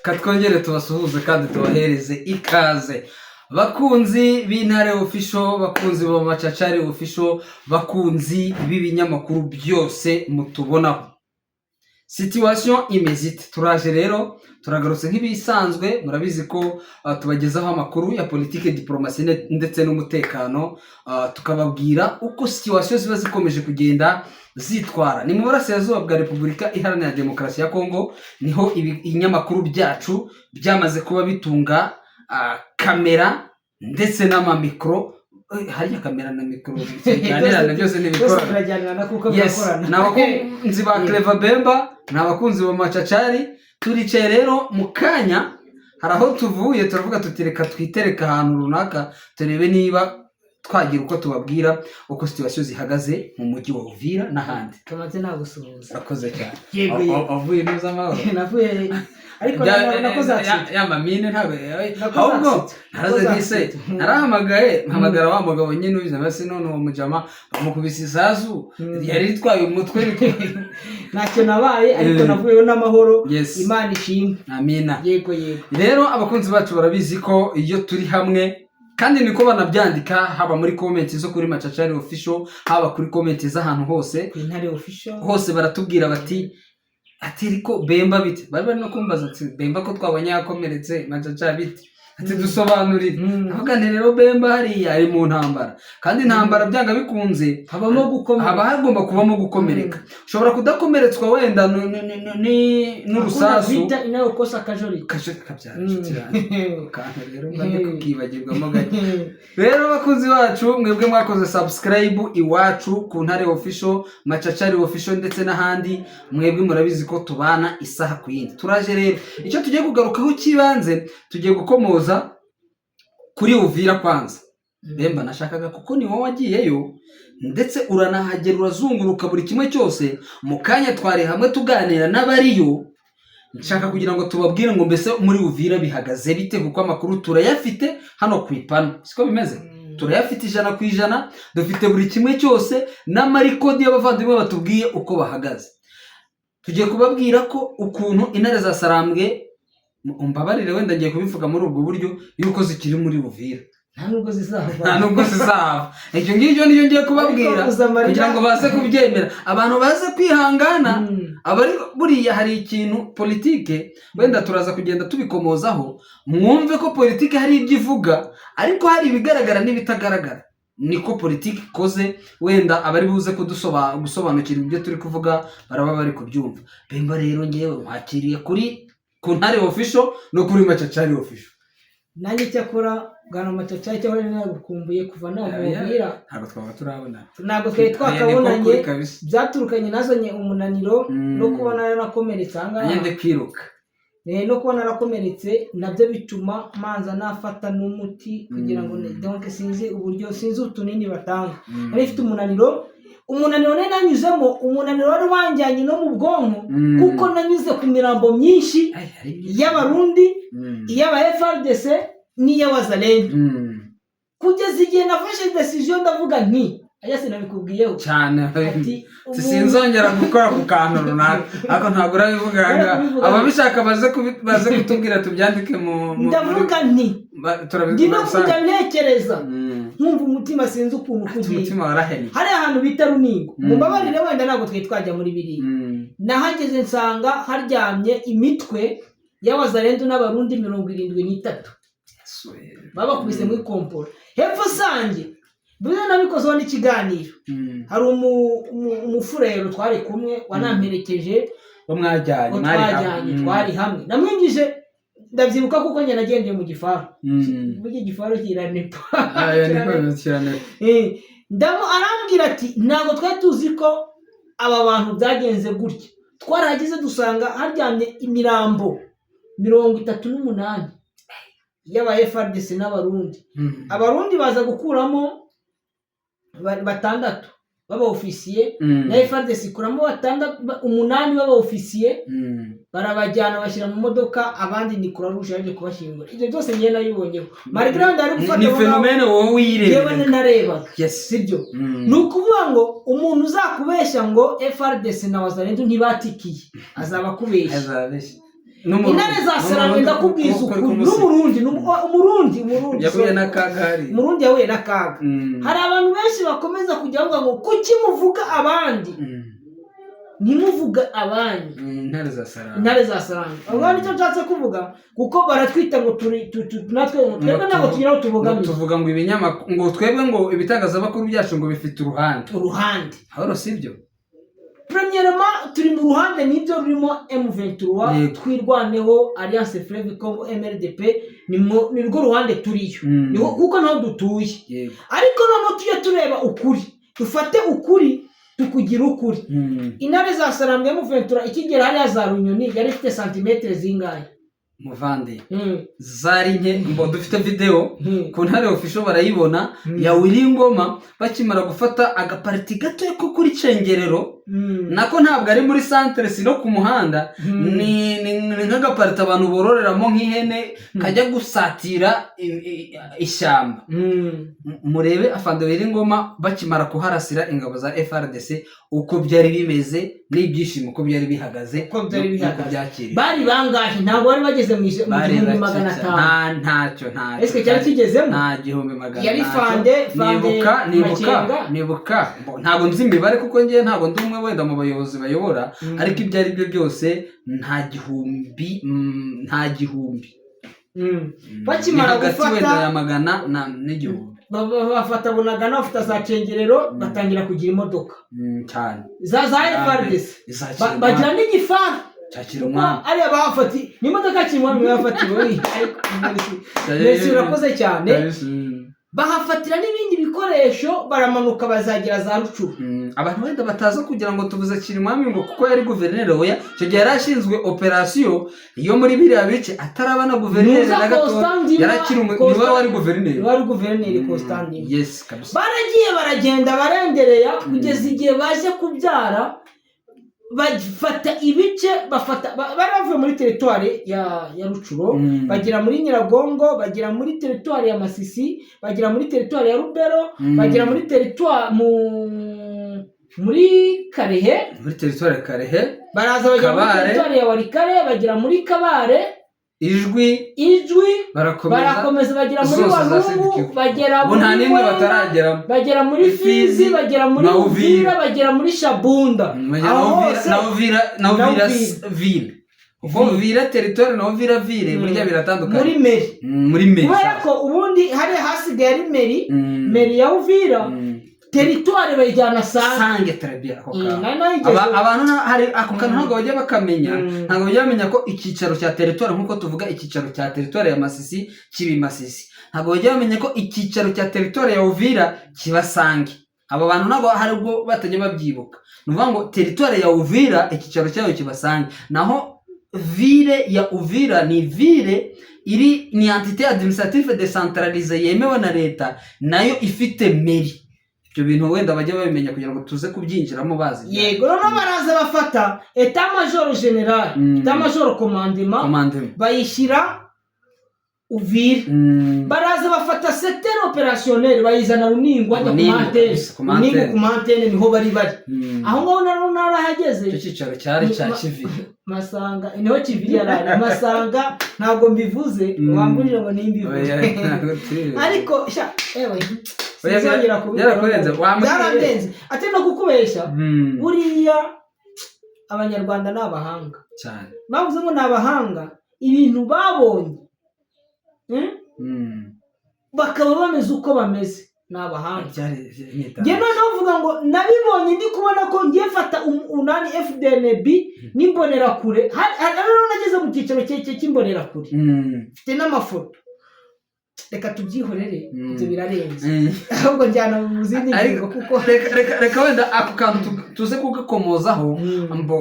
katwongere tubasuhuze kandi tubahereze ikaze bakunzi b'Intare Official, bakunzi ba Macacari Official, bakunzi b'ibinyamakuru byose mutubonaho. Situation imezite, turaje rero turagarutse nk'ibisanzwe. Murabizi ko tubagezaho amakuru ya politike, diplomasi ndetse n'umutekano, tukababwira uko situation ziba zikomeje kugenda zitwara. Ni mu burasirazuba bwa Repubulika Iharanira Demokarasi ya Kongo, niho ibinyamakuru byacu byamaze kuba bitunga kamera ndetse n'amamikro. Hariya kamera na mikro biganirana byose n'ibikorana kuko byakorana. N'abakunzi ba Clever Bemba, n'abakunzi ba Macacari, turicaye rero mu kanya hari aho tuvuye turavuga tutireka twitereka ahantu runaka turebe niba twagira uko tubabwira uko situation zihagaze mu mujyi wa Uvira n'ahandi. Kamaze nagusuhuza. Urakoze cyane. Avuye neza amahoro. Navuye ariko nakoze ya mamine ntabe ahubwo naraze gise narahamagaye mpamagara wa mugabo nyine ubiza basi none uwo mujama bamukubise isazu yari twaye umutwe ntacyo nabaye ariko navuyeyo n'amahoro. Imana ishimwe. Amina. Yego rero abakunzi bacu barabizi ko iyo turi hamwe kandi niko banabyandika, haba muri comment zo kuri Macacari Official, haba kuri comment z'ahantu hose Intare Official, hose baratubwira bati atiriko Bemba bite. Bari no kumbaza ati Bemba ko twabonye yakomeretse Macacari bite, ati dusobanurire. Avuga nti rero Bemba hari ari mu ntambara, kandi intambara byanga bikunze habamo gukomereka, haba hagomba kubamo gukomereka. Ushobora kudakomeretswa wenda n'urusasu bita inayo kosa kajori kabyara kandi rero ngande kukibagirwamo gato. Rero bakunzi bacu, mwebwe mwakoze subscribe iwacu ku Ntare Official, Macacari Official ndetse n'ahandi, mwebwe murabizi ko tubana isaha ku yindi. Turaje rero icyo tugiye kugarukaho kibanze, tugiye gukomoza kuri Uvira kwanza. Bemba nashakaga kuko ni wowe wagiyeyo ndetse uranahagera urazunguruka buri kimwe cyose, mu kanya twari hamwe tuganira n'abariyo. Nshaka kugira ngo tubabwire ngo mbese muri Uvira bihagaze bite, kuko amakuru turayafite hano ku ipano. Siko bimeze? Turayafite 100%, dufite buri kimwe cyose n'amarikodi y'abavandimwe batubwiye uko bahagaze. Tugiye kubabwira ko ukuntu Intare za Sarambwe, umbabarire wenda ngiye kubivuga muri ubwo buryo, yuko zikiri muri Uvira. nta nubwo zizava. Icyo ngicyo niyo ngiye kubabwira kugira ngo baze kubyemera, abantu baze kwihangana. Abari buriya hari ikintu politike wenda turaza kugenda tubikomozaho, mwumve ko politike hari ibyo ivuga ariko hari ibigaragara n'ibitagaragara. Niko politike ikoze, wenda abari buze gusobanukira ibyo turi kuvuga baraba bari kubyumva. Bemba rero ngewe mwakiriye ku Ntare Official no kuri Macacari Official. Nanjye cyakora bwana Macacari cyangwa nagukumbuye kuva namubwira. Ntabwo twaba turabona. Ntabwo twari twakabonanye, byaturukanye nazanye umunaniro no kubona narakomeretse ahangaha. Nyende kwiruka. No kubona narakomeretse nabyo bituma manza nafata n'umuti kugira ngo donc sinzi uburyo, sinzi utunini batanga. Nari mfite umunaniro nari nanyuzemo, umunaniro wari wanjyanye no mu bwonko kuko nanyuze ku mirambo myinshi y'abarundi, iy'aba FARDC n'iy'abazalendo. Kugeza igihe nafashe decision ndavuga nti aya sinabikubwiyeho cyane sinzongera gukora ku kantu runaka, ariko ntabwo urabivuganga. Ababishaka baze kutubwira tubyandike mu ndavuga nti ndimo kujya ntekereza nkumva umutima sinzi ukuntu kugiye. Umutima waraheni. Hari ahantu bita Runingo, mumbabarire wenda ntabwo twajya muri biriya. Nahageze nsanga haryamye imitwe y'abazalendo n'abarundi 73 babakubise muri kompora hepfo sange. Bize nabikozeho n'ikiganiro. Hari umufurero twari kumwe wanamperekeje, mwajyanye twari hamwe, namwingije ndabyibuka kuko njye nagendeye mu gifaru. Burya igifaru kiranepa. Arambwira ati ntabwo twari tuzi ko aba bantu byagenze gutya. Twaragize dusanga haryamye imirambo 38 y'aba FARDC n'abarundi. Abarundi baza gukuramo 6 baba ofisiye, na FARDC ikuramo 8 baba ofisiye, barabajyana bashyira mu modoka, abandi ni Croix Rouge yaje kubashyingura. Ibyo byose ngiye nayibonyeho. Margrand ari gufata ni fenomene wowe wirebe. Yewe nareba. Sibyo. Nukuvuga ngo umuntu uzakubeshya ngo FARDC na wazalendo ntibatikiye azaba kubeshya. intare za Sarambwe ndakubwiza ukuri n'umurundi yahuye n'akaga umurundi yahuye n'akaga hari abantu benshi bakomeza kujya bavuga ngo kuki muvuga abandi ntimuvuga abandi intare za Sarambwe ubwo nicyo nshatse kuvuga kuko baratwita ngo natwe twebwe ntabwo tugira aho tubogamiye tuvuga ngo ibinyamakuru ngo twebwe ngo ibitangazamakuru byacu ngo bifite uruhande ahoro sibyo premièrement turi mu ruhande n'ibyo rurimo M23 twirwaneho Alliance Fleuve Congo MRDP ni rwo ruhande turiyo kuko naho dutuye ariko noneho tujye tureba ukuri dufate ukuri tukugira ukuri intare za Sarambwe M23 ikigera hariya za Runyoni yari ifite santimetre zingahe muvande zari nke mbo dufite video ku ntare official barayibona ya Wiringoma bakimara gufata agaparti gato ko kuri Cengerero nako ntabwo ari muri centre sino ku muhanda ni nk'agaparti abantu bororeramo nk'ihene kajya gusatira ishyamba murebe afande Wiringoma bakimara kuharasira ingabo za FRDC uko byari bimeze n'ibyishimo ko byari bihagaze bari bangahe ntabwo bari bageze mu 1500 ntacyo ese cyari kigezemo nta 1500 yari fande nibuka ntabwo nzi imibare kuko ngiye ntabwo ndi umwe wenda mu bayobozi bayobora ariko ibyo ari byo byose nta gihumbi bakimara gufata ya magana n'igihumbi bafata Bunagana bafata za Cengerero batangira kugira imodoka cyane za FRDC bagira n'igifara cyakira umwana ari abafati n'imodoka kimwe yafatiwe ariko urakoze cyane bahafatira n'ibindi bikoresho baramanuka bazagera za Rucuru abantu wenda bataza kugira ngo tuvuze Kirimwami ngo kuko yari guverineri oya cyo gihe yarashinzwe operation iyo muri biriya bice atarabana guverineri na gato yarakiri niwe wari guverineri Constantine yes kabisa baragiye baragenda barendereya kugeza igihe baje kubyara bafata ibice baravuye muri territoire ya Rucuro bagira muri Nyiragongo bagira muri territoire ya Masisi bagira muri territoire ya Rubero bagira muri territoire muri Karehe baraza bagira muri territoire ya Warikare bagira muri Kabare Ijwi barakomeza bagira muri Walungu bagera muri Fizi bagera muri Uvira bagera muri Shabunda na Uvira ville Uvira territoire na Uvira ville burya biratandukanye muri Meri kubera ko ubundi hari hasigaye ari Meri ya Uvira territoire bayijyana sange très abantu hari ako kantu ntabwo bajya bakamenya ntabwo bajya bamenya ko icyicaro cya territoire nkuko tuvuga icyicaro cya territoire ya Masisi kibi Masisi ntabwo bajya bamenya ko icyicaro cya territoire ya Uvira kiba sange abo bantu ntabwo hari ubwo batajya babyibuka nuvuga ngo territoire ya Uvira icyicaro cyayo kiba sange naho ville ya Uvira ni ville ni entité administrative décentralisée yemewe na leta nayo ifite mairie ibyo bintu wenda bajya babimenya kugira ngo tuze kubyinjiramo bazi yego noneho baraza bafata état major général état major commandement bayishyira Uvira baraza bafata secteur opérationnel bayizana Runingo ajya ku mantene niho bari aho ngaho narahageze icyo cyicaro cyari cya Kiviri Masanga niho Kiviri yarari Masanga ntabwo mbivuze wambujije ngo nimbivuze ariko byararenze ati no kukubeshya buriya abanyarwanda ni abahanga cyane bavuze ngo ni abahanga ibintu babonye bakaba bameze uko bameze ni abahanga njye noneho uvuga ngo nabibonye ndi kubona ko ngiye mfata unani FDNB n'imbonerakure rero nageze mu cyiciro cy'imbonerakure mfite n'amafoto reka tubyihorere ibyo birarenze ahubwo njyana mu zindi ngingo kuko reka wenda ako kantu tuze kugakomozaho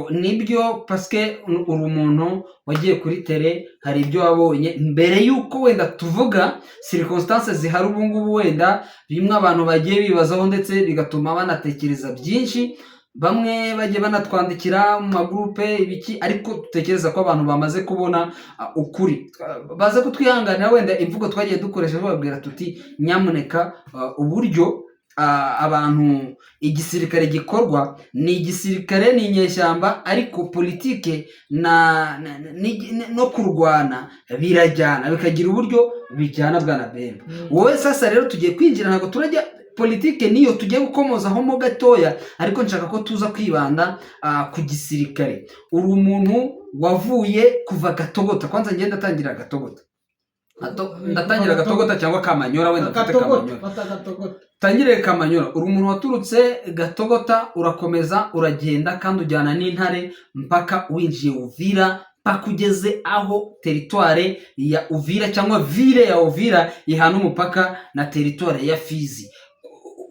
nibyo paske uri umuntu wagiye kuri tele hari ibyo wabonye mbere yuko wenda tuvuga circonstances zihari ubu ngubu wenda bimwe abantu bagiye bibazaho ndetse bigatuma banatekereza byinshi bamwe bagiye banatwandikira mu magroupe ibiki ariko dutekereza ko abantu bamaze kubona ukuri baza kutwihanganira wenda imvugo twagiye dukoresha babwira tuti nyamuneka uburyo abantu igisirikare gikorwa ni igisirikare ni inyeshyamba ariko politike no kurwana birajyana bikagira uburyo bijyana bwana Bemba. Wowe sasa rero tugiye kwinjira ntabwo turajya politike niyo tugiye gukomozaho mo gatoya ariko nshaka ko tuza kwibanda ku gisirikare. Uri umuntu wavuye kuva Gatogota, kwanza ngenda atangira Gatogota ndatangira Gatogota cyangwa Kamanyora, wenda mfate Kamanyora tangire Kamanyora. Uri umuntu waturutse Gatogota urakomeza uragenda kandi ujyana n'intare mpaka winjiye Uvira mpaka ugeze aho teritware ya Uvira cyangwa ville ya Uvira ihana umupaka na teritware ya Fizi.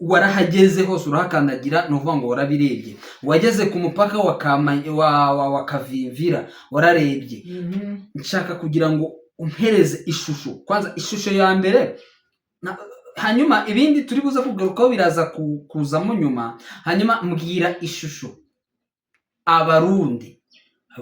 Warahageze hose urahakandagira no vuga ngo warabirebye. Wageze ku mupaka wa Kavimvira wararebye. Nshaka kugira ngo umpereze ishusho, kwanza ishusho ya mbere hanyuma ibindi turi buza kugarukaho biraza kuzamo nyuma. Hanyuma mbwira ishusho abarundi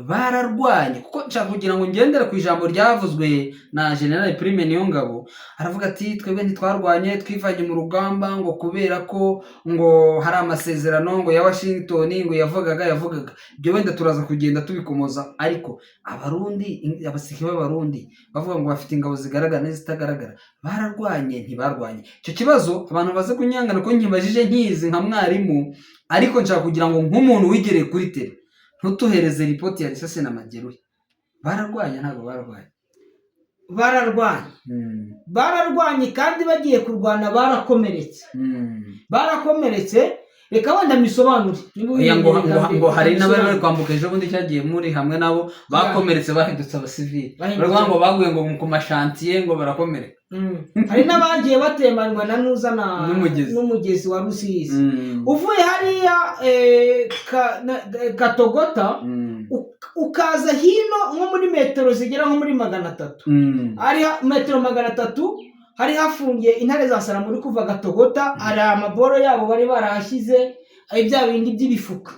bararwanye, kuko nshaka kugira ngo ngendere ku ijambo ryavuzwe na General Prime Niyongabo. Aravuga ati twebwe ntitwarwanye twivanye mu rugamba ngo kubera ko ngo hari amasezerano ngo ya Washington ngo yavugaga. Ibyo wenda turaza kugenda tubikomoza, ariko abarundi abasirikare b'abarundi bavuga ngo bafite ingabo zigaragara n'izitagaragara, bararwanye ntibarwanye? Icyo kibazo abantu baze kunyangana ko nkibajije nkizi nka mwarimu, ariko nshaka kugira ngo nk'umuntu wigereye kuri tele ntutuhereze ripoti ya Risase na Mageruye. Bararwanye ntabwo bararwanye? Bararwanye kandi bagiye kurwana barakomeretse. Reka wenda misobanure ngo hari n'abari kwambuka ejo bundi cyagiye muri hamwe nabo bakomeretse bahindutse abasivili, baravuga ngo baguye ngo ku mashantiye ngo barakomereka. Hari n'abagiye batembanwa na nuzana n'umugezi wa Rusizi. Uvuye hariya Gatogota ukaza hino nko muri metero zigera nko muri 300, ari metero 300 hari hafungiye intare za Sara muri kuva Gatogota. Hari amaboro yabo bari barahashyize bya bindi by'ibifuka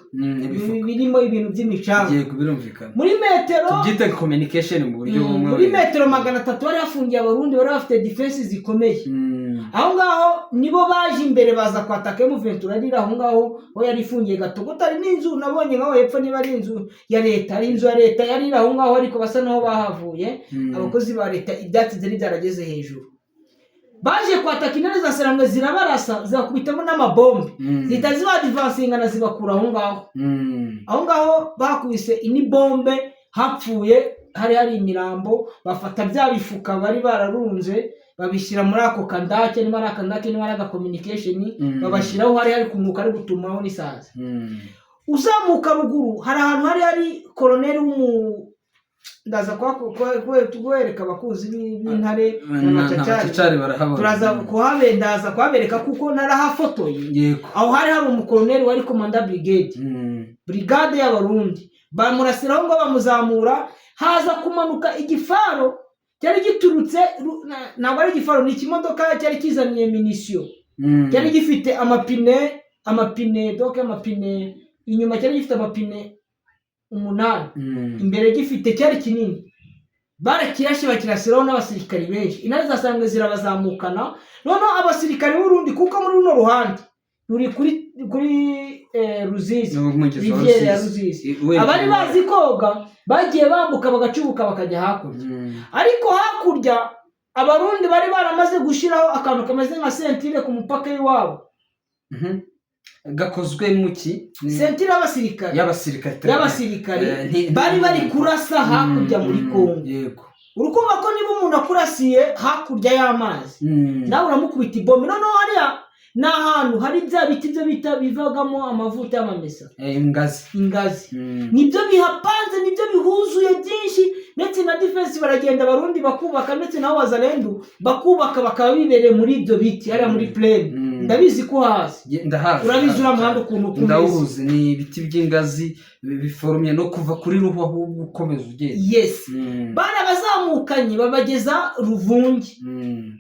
birimo ibintu by'imicanga. Muri metero tubyite communication mu buryo bumwe, muri metero 300 bari hafungiye abarundi bari bafite defense zikomeye. Aho ngaho nibo baje imbere baza kwataka M23 rira aho ngaho ho yari ifungiye Gatogota. Ari n'inzu nabonye ngaho hepfo niba ari inzu ya leta, ari inzu ya leta yari aho ngaho, ariko basa naho bahavuye abakozi ba leta ibyatsi zari byarageze hejuru. Baje kwataka intare za Sara zirabarasa zibakubitamo n'amabombe zitazi badvancinga na zibakura aho ngaho. Aho ngaho bakubise ini bombe hapfuye hari imirambo. Bafata bya bifuka bari bararunze babishyira muri ako kandake, ni marakandake ni maraga communication babashyiraho hari kumuka ari gutumaho n'isaza. Uzamuka ruguru hari ahantu hari koloneli ndaza kuwereka abakuzi b'intare n'amacacari barahabona. Turaza kuhabendaza kuhabereka kuko narahafotoye. Aho hari umukoloneli wari komanda brigade y'abarundi, bamurasiraho ngo bamuzamura. Haza kumanuka igifaro cyari giturutse, ntabwo ari igifaro, ni ikimodoka cyari kizaniye minisio. Cyari gifite amapine donc amapine inyuma, cyari gifite amapine 8, imbere gifite cyari kinini. Barakirashe bakirasiraho n'abasirikari benshi. Intare za Sara zirabazamukana. None abasirikari b'Urundi kuko muri runo ruhande ruri kuri Ruzizi, riviere ya Ruzizi, abari bazi koga bagiye bambuka bagacubuka bakajya hakurya. Ariko hakurya abarundi bari baramaze gushiraho akantu kameze nka sentire ku mupaka w'iwabo. Gakozwe muki sentire y'abasirikare bari kurasa hakurya muri Kongo. Urukumva ko niba umuntu akurasiye hakurya y'amazi nawe uramukubita ibombe. Noneho hariya ni ahantu hari bya biti byo bita bivagamo amavuta y'amamesa, ingazi. Nibyo bihapanze, nibyo bihuzuye byinshi, ndetse na defense baragenda abarundi bakubaka, ndetse naho Wazalendo bakubaka bakaba bibereye muri ibyo biti hariya muri plain. Ndabizi ko hazi, urabizi uramuhanda ukuntu ndawuzi. Ni ibiti by'ingazi biforumye no kuva kuri ruhu ahubwo ukomeza ugenda. Yes. Bana babazamukanye babageza Ruvungi.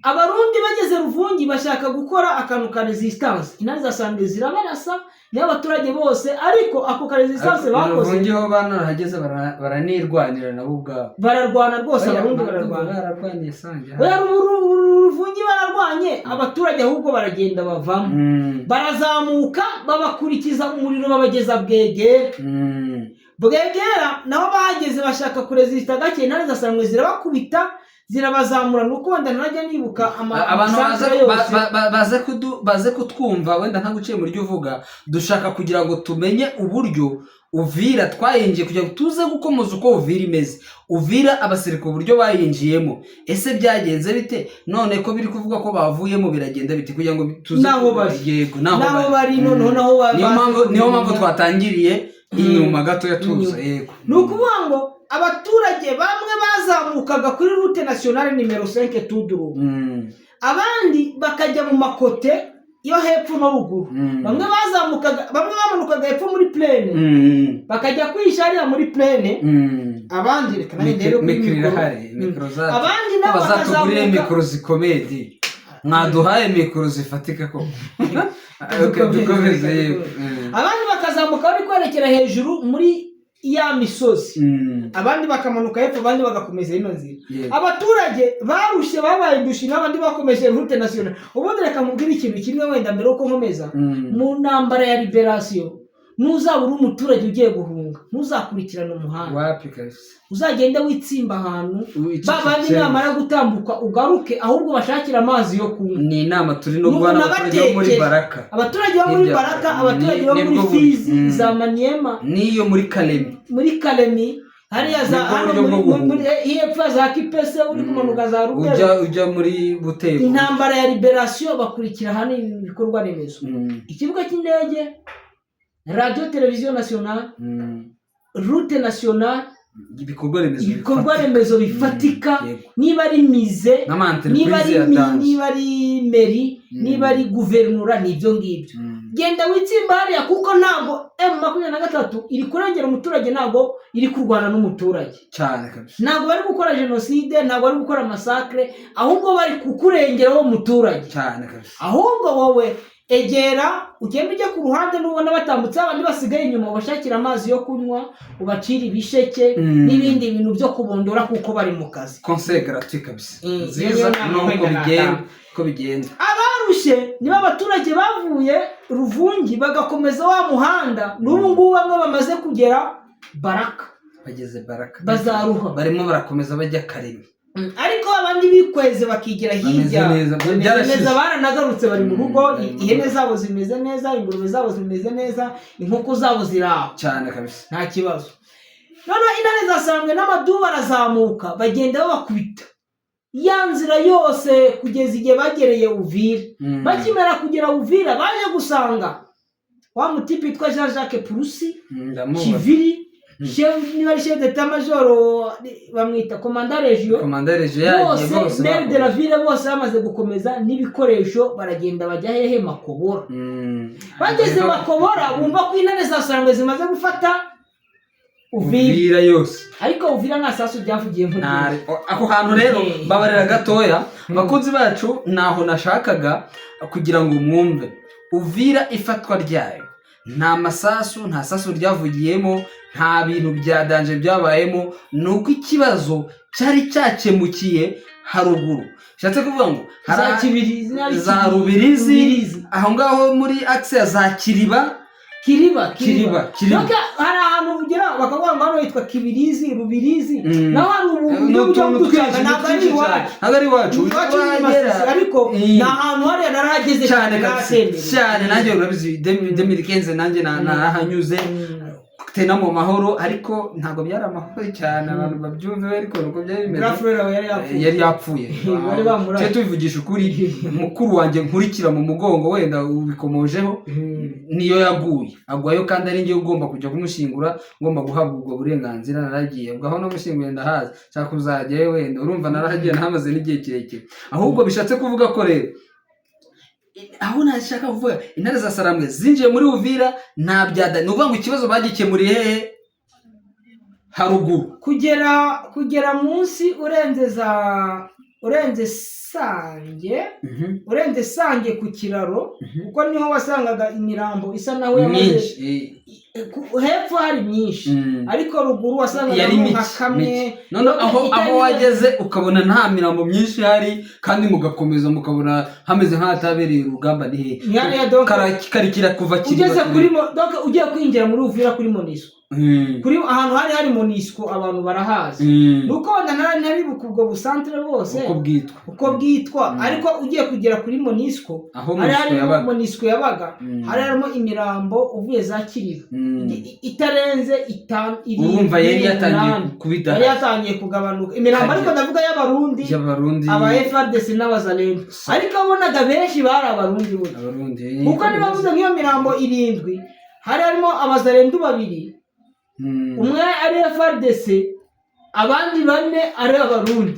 Abarundi bageze Ruvungi bashaka gukora akantu ka resistance, intare za Sarambwe zirabarasa n'abaturage bose, ariko ako ka resistance bakoze Ruvungi ho banarahageze baranirwanira nabo ubwabo, bararwana rwose. Abarundi bararwanye Sange, Ruvungi bararwanye, abaturage ahubwo baragenda bavamo, barazamuka babakurikiza umuriro babageza Bwegera nabo bahageze bashaka kuresista gake, intare za Sarambwe zirabakubita zirabazamura. Nuko wenda ntajya nibuka abantu baze kutwumva, wenda ntaguciye muri ryo uvuga, dushaka kugira ngo tumenye uburyo Uvira twayinjiye kugira ngo tuze gukomoza uko Uvira imeze. Uvira abasirikare uburyo bayinjiyemo, ese byagenze bite? None ko biri kuvuga ko bavuyemo biragenda bite kugira ngo tuze naho bari, yego naho bari noneho niyo mpamvu twatangiriye inyuma gato yatuza. Yego, ni ukuvuga ngo abaturage bamwe bazamukaga kuri route nationale nimero 5 Tuduru, abandi bakajya mu makote yo hepfo no ruguru. Bamwe bamanukaga hepfo muri plaine bakajya kwisharira muri plaine, abandi reka ndero abandi nabo bazatugurire mikoro zikomeye, mwaduhaye mikoro zifatika ko abandi bakazamuka bari kwerekera hejuru muri ya misozi, abandi bakamanuka hepfo, abandi bagakomeza ino nzira. Abaturage barushe babaye dushi, n'abandi bakomeje route nationale. Ubundi reka mubwire ikintu kimwe wenda mbere uko nkomeza, mu ntambara ya liberation ntuzabura umuturage ugiye guhunga, ntuzakurikirana umuhanda wapi kabisa, uzagenda witsimba ahantu babandi namara gutambuka ugaruke, ahubwo bashakira amazi yo kunywa. Ni inama turi no guhana abaturage muri Baraka, abaturage bo muri Baraka, abaturage bo muri Fizi, za Maniema, niyo muri Kalemi hariya za hepfo za Kipese, uri kumanuka za Rugero ujya muri Buteko. Intambara ya liberation bakurikira hano ibikorwa remezo, ikibuga cy'indege, radio television nationale, route nationale, ibikorwa remezo bifatika, niba ari mize, niba ari meri, niba ari guverinura, nibyo ngibyo. Genda witsimba hariya, kuko ntabwo M23 iri kurengera umuturage, ntabwo iri kurwana n'umuturage cyane kabisa, ntabwo bari gukora genocide, ntabwo bari gukora massacre, ahubwo bari kukurengera wo muturage cyane kabisa. Ahubwo wowe egera ugenda ujya ku ruhande, n'ubona batambutse abandi basigaye inyuma, ubashakira amazi yo kunywa, ubacira ibisheke n'ibindi bintu byo kubondora, kuko bari mu kazi. Conseil gratuit kabisa, nziza nuko bigenda. Abarushe niba abaturage bavuye Ruvungi bagakomeza wa muhanda, n'ubu ngubu bamwe bamaze kugera Baraka, bageze Baraka bazaruha, barimo barakomeza bajya Kalemi, ariko abandi bikweze bakigira hirya neza, baranagarutse bari mu rugo, ihene zabo zimeze neza, ingurube zabo zimeze neza, inkoko zabo ziraho cyane kabisa, nta kibazo. None intare za Sarambwe n'amadu barazamuka, bagenda babakubita ya nzira yose kugeza igihe bagereye Uvira. Bakimera kugera Uvira baje gusanga wa mutipe witwa Jean-Jacques Purusi Kiviri, niba chef d'état major bamwita commandant region, bose maire de la ville, bose bamaze gukomeza n'ibikoresho, baragenda bajya hehe Makobora. Bageze Makobora bumva ko intare za Sarambwe zimaze gufata Uvira yose, ariko Uvira nta sasu byavugiye muri ako hantu. Rero babarera gatoya bakunzi bacu, naho nashakaga kugira ngo mwumve Uvira ifatwa ryayo, nta sasu ryavugiyemo, nta bintu bya danje byabayemo, nuko ikibazo cyari cyakemukiye haruguru. Shatse kuvuga ngo za Rubirizi, aho ngaho muri axe ya za Kiriba. Hari ahantu ugera bakavuga ngo hano hitwa Kibirizi, Rubirizi, naho hari umuntu uducaga, ntabwo ari iwacu, ariko ni ahantu hariya narahageze cyane, nanjye urabizi 2015 nanjye narahanyuze tena mu mahoro, ariko ntabwo byari amahoro cyane, abantu babyumve, ariko nuko byari bimeze, yari yapfuye. Cyo tubivugisha ukuri, mukuru wanjye nkurikira mu mugongo, wenda ubikomojeho, niyo yaguye, agwayo, kandi ari ngiye ugomba kujya kumushingura, ngomba guhabwa ubwo burenganzira. Naragiye ubwo no mushinguye ndahaza, cyangwa kuzajyayo, wenda urumva narahagiye nahamaze n'igihe kirekire. Ahubwo bishatse kuvuga ko rero aho nashaka kuvuga intare za Sarambwe zinjiye muri Uvira, nta byada, nuvuga ngo ikibazo bagikemuriye hehe haruguru kugera munsi urenze sange ku kiraro kuko niho wasangaga imirambo isa naho yamaze hepfo hari myinshi ariko ruguru wasangaga nka kamwe aho wageze ukabona nta mirambo myinshi hari kandi mugakomeza mukabona hameze nk'ahatabereye urugamba ni karikira kuva ugiye kwinjira muri Uvira kuri Monisco kuri ahantu hari Monisco abantu barahazi nuko ntaribuka ubwo busantere bose uko bwitwa ariko ugiye kugera kuri Monisco hari Monisco yabaga harimo imirambo uvuye za Kiriba itarenze 5 urumva yari yatangiye kugabanuka imirambo ariko ndavuga y'abarundi aba FARDC n'abazalendo ariko abonaga benshi bari abarundi kuko nibavuze nk'iyo mirambo 7 harimo abazalendo 2 umwe ari FARDC abandi 4 ari abarundi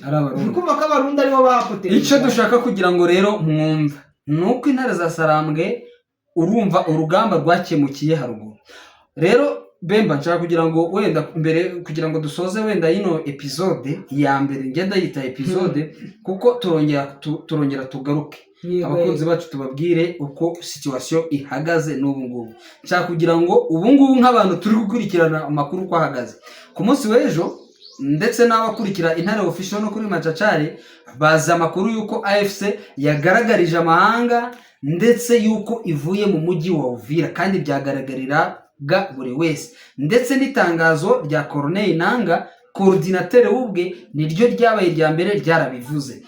kumva ko abarundi aribo bapote icyo dushaka kugira ngo rero mwumva nuko intare za Sarambwe urumva urugamba rwakemukiye haruguru rero Bemba nshaka kugira ngo wenda mbere kugira ngo dusoze wenda ino episode ya mbere ngenda yita episode kuko turongera tugaruke abakunzi bacu tubabwire uko situation ihagaze n'ubu ngubu nshaka kugira ngo ubu ngubu nk'abantu turi gukurikirana amakuru uko ahagaze ku munsi w'ejo ndetse n'abakurikira Intare Official no kuri Macacari baza amakuru yuko AFC yagaragarije amahanga ndetse yuko ivuye mu mujyi wa Uvira kandi byagaragarira buri wese ndetse n'itangazo rya Corneille Nangaa coordinateur w'ubwe niryo ryabaye rya mbere ryarabivuze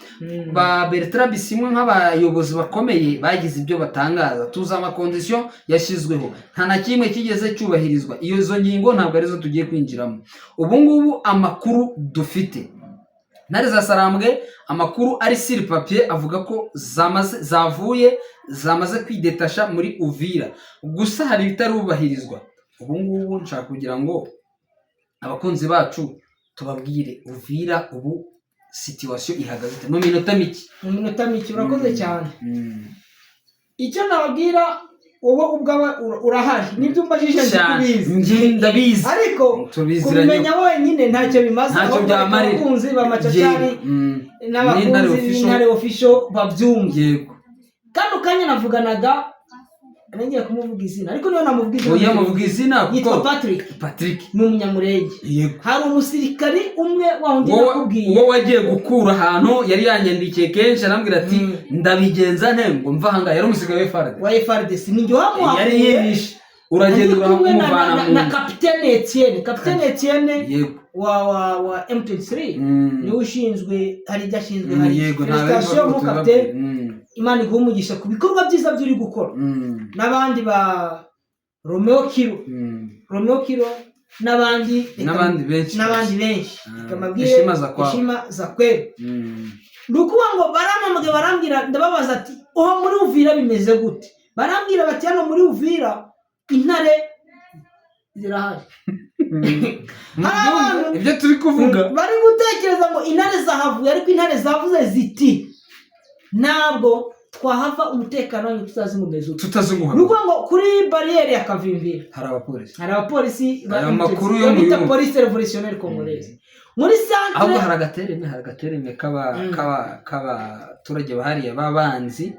ba Bertrand Bisimwa nk'abayobozi bakomeye bagize ibyo batangaza tuza amakondition yashizweho nta na kimwe kigeze cyubahirizwa iyo zo ngingo ntabwo arizo tugiye kwinjiramo ubu ngubu amakuru dufite Intare za Sarambwe amakuru ari sur papier avuga ko zamaze kwidetasha muri Uvira gusa hari bitarubahirizwa ubu ngubu nshaka kugira ngo abakunzi bacu tubabwire Uvira ubu situation ihagaze mu minota mike urakoze cyane icyo nababwira wowe ubwawe urahari nibyo umbajije ndabizi ariko kubimenya wenyine ntacyo bimaze ntacyo byamarira abakunzi b'Amacacari n'abakunzi b'Intare Official babyumye kandi ukanya navuganaga ngiye kumuvuga izina ariko niyo namuvuga izina yitwa Patrick ni umunyamurenge hari umusirikari umwe wahungiye nakubwiye uwo wagiye gukura ahantu yari yanyandikiye kenshi arambwira ati ndabigenza nte ngo mva hanga yari umusirikare wa FARDC ni njye wamuhaye yari yirishe uragenda urakumuvana na Capitaine Etienne wa M23 ni ushinzwe hari ibyashinzwe hari station mu Capitaine Imana igumugisha ku bikorwa byiza byuri gukora n'abandi ba Romeo Kiro n'abandi benshi kamabwire ishima za kweli nukuba ngo baramamaga barambwira ndababaza ati muri Uvira bimeze gute barambwira bati hano muri Uvira intare zirahari ibyo turi kuvuga bari gutekereza ngo intare zahavuye ariko intare zavuze ziti ntabwo twahava umutekano wanyu tutazumuha nuko ngo kuri barriere ya Kavimvira hari abapolisi amakuru yo bita police revolutionnaire congolaise muri centre ahubwo hari agatereme k'abaturage bahariye babanzi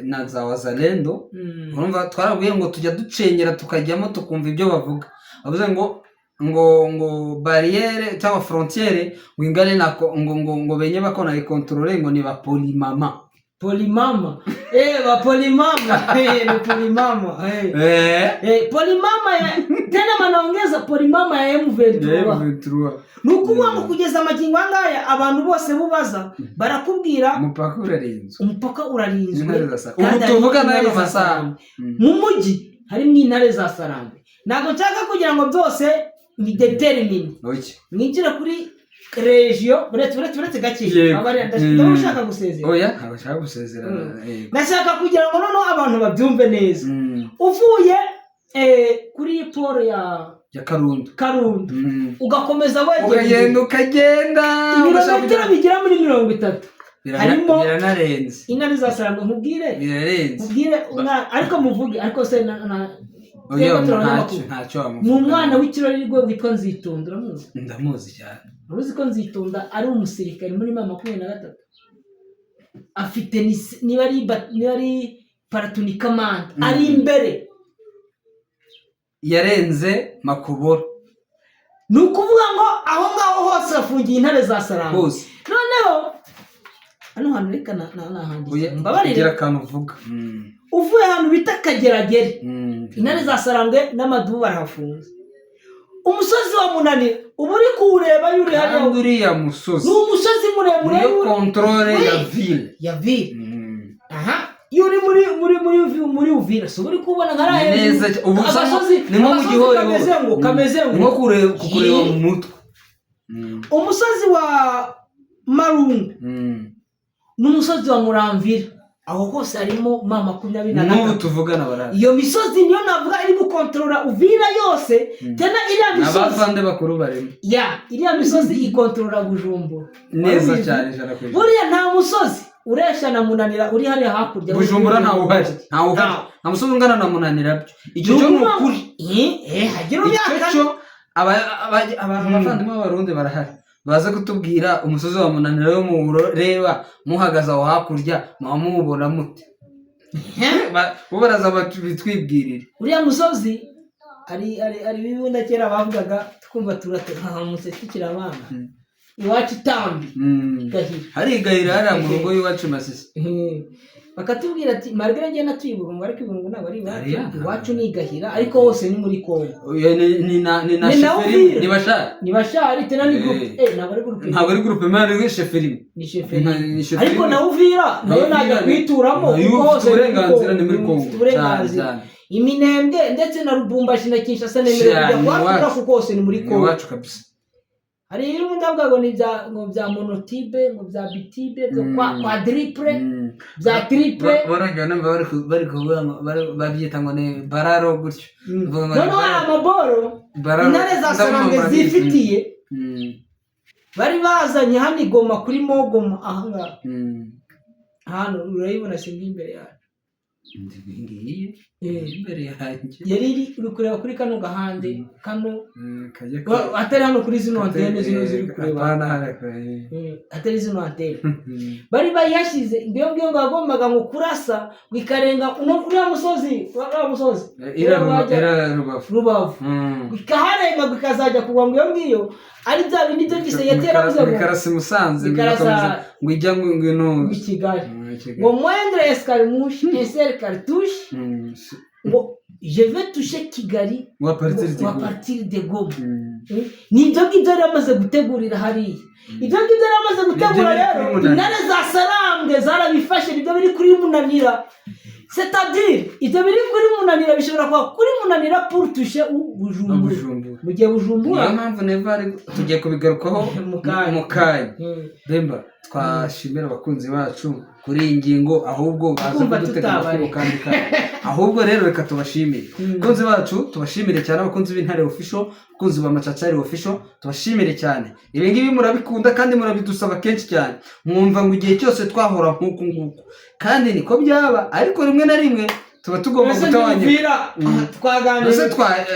na za wazalendo urumva twarabwiye ngo tujya ducengera tukajyamo tukumva ibyo bavuga bavuze ngo barriere cyangwa frontiere wingane nako ngo benye bakona ikontrole ngo ni ba polimama polimama tena manaongeza polimama ya M23 nukuba ngo kugeza amagingo angaya abantu bose bubaza barakubwira umupaka urarinzwe ubu tuvuga nayo masaha mu mujyi harimo Intare za Sarambwe ntabwo nshaka kugira ngo byose ni determine mwinjira kuri regio buretse gake ndashaka gusezera abashaka gusezera nashaka kugira ngo noneho abantu babyumve neza uvuye kuri poro ya Karundu ugakomeza ukagenda ibirometero bigera muri 30 harimo biranarenze Intare za Sarambwe nkubwire ariko muvuge ariko se oya ntacyo wamuvuga. Ni umwana w'ikirori rwe witwa Nzitonda, uramuzi? Ndamuzi cyane. Uruzi ko Nzitonda ari umusirikare muri 23 afite niba ari paratoni kamanda ari imbere yarenze Makobora. Ni ukuvuga ngo aho ngaho hose afungiye intare za Sarangwe. Noneho hano hantu reka nahangiye mbabarira akantu uvuga. Uvuye ahantu bita Kageragere, intare za Sarangwe n'amadubu barahafunze. Umusozi wa Munanira uba uri kuwureba yuri hariya. Uriya musozi ni umusozi muremure niyo controle ya ville. Aha, yuri muri Uvira, so uri kubona nkara neza. Abasozi ni nko mu Gihori kameze ngo nko kureba mu mutwe. Umusozi wa Marungu n'umusozi wa Muramvira, aho hose harimo 23. N'ubu tuvugana barara. Iyo misozi niyo navuga iri gukontrola Uvira yose. Tena iriya misozi abavande bakuru barimo. Iriya misozi ikontrola Bujumbura neza cyane jana kuri. Buriya nta musozi uresha na Munanira uri hariya hakurya. Bujumbura nta uhari. Nta musozi ungana na Munanira byo. Icyo cyo n'ukuri. Hagira uyaka. Abantu bavandimwe b'Abarundi barahari. Baza kutubwira umusozi wa Munanira yo mureba muhagaza aho hakurya mwamubona mute. Baraza bitwibwirira. Uriya musozi ari bibunda kera bavugaga tukumva turahamutse tukira abana. Iwacu Tambi Gahira. Hari Gahira hari mu rugo y'iwacu Masisi. Bakatubwira ati Margaret ngena tuyibunga ariko ibungo nabo ari iwacu ni Gahira ariko hose ni muri Kongo. Ni na Sheferi ni bashari tena ni groupe ntabwo ari groupe mari Sheferi. Ni Sheferi. Ariko na Uvira nayo najya kwituramo kuko hose uburenganzira ni muri Kongo. Iminembwe ndetse na Lubumbashi na Kinshasa nemerera kujya kuko hose ni muri Kongo. Iwacu kabisa. Hari ibintu ndavuga ngo bya monotibe ngo bya bitibe byo quadruple bya triple barajya namba bari kuvuga babyita ngo ne bararo gutyo. Noneho amaboro intare za Sarangwe zifitiye bari bazanye hano Igoma kuri Mogoma ahanga hano urayibona singi imbere yawe. Imbere yanjye yari uri kureba kuri kano gahande kano atari hano kuri zino antene zino ziri kureba atari zino antene bari bayashize ngiyo ngo agombaga ngo kurasa wikarenga uriya musozi Rubavu ikaharenga bikazajya kugwa ngiyo ari bya bindi byo gise yatera buze ngo bikarasi Musanze ngo ijya ngo Kigali ngo moindre escarmouche un seul cartouche ngo je vais toucher Kigali à partir de Goma. Ni byo ngibyo yaramaze gutegurira hariya. Ibyo ngibyo yaramaze gutegura rero intare za Sarangwe zarabifashe ibyo biri kuri Munanira. C'est-à-dire ibyo biri kuri Munanira bishobora kuba kuri Munanira pour toucher Bujumbura. Mu gihe Bujumbura niyo mpamvu neva tugiye kubigarukaho mu kanya. Bemba twashimira abakunzi bacu kuri iyi ngingo ahubwo baza kudutega amakuru kandi ahubwo rero reka tubashimire abakunzi bacu, tubashimire cyane abakunzi b'Intare Official, abakunzi ba Macacari Official, tubashimire cyane. Ibi ngibi murabikunda kandi murabidusaba kenshi cyane, mwumva ngo igihe cyose twahora nk'uku nguku kandi niko byaba, ariko rimwe na rimwe tuba tugomba gutawanya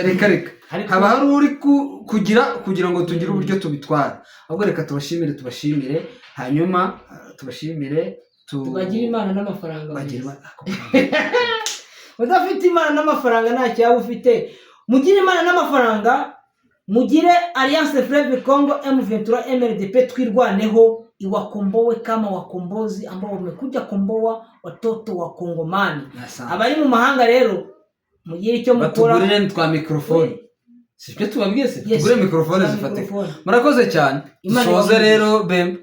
reka haba hari uri kugira ngo tugire uburyo tubitwara. Ahubwo reka tubashimire hanyuma tubashimire tubagira Imana n'amafaranga. Udafite Imana n'amafaranga nta cyaba ufite. Mugire Imana n'amafaranga, mugire Alliance Fleuve Congo M23 MRDP, twirwaneho iwakombowe kama wakombozi ambao wamekuja komboa watoto wa Kongomani. Abari mu mahanga rero mugire icyo mukora, batugurire twa microphone. Sibyo tubabwiye se tugure microphone zifatika. Murakoze cyane. Soze rero Bemba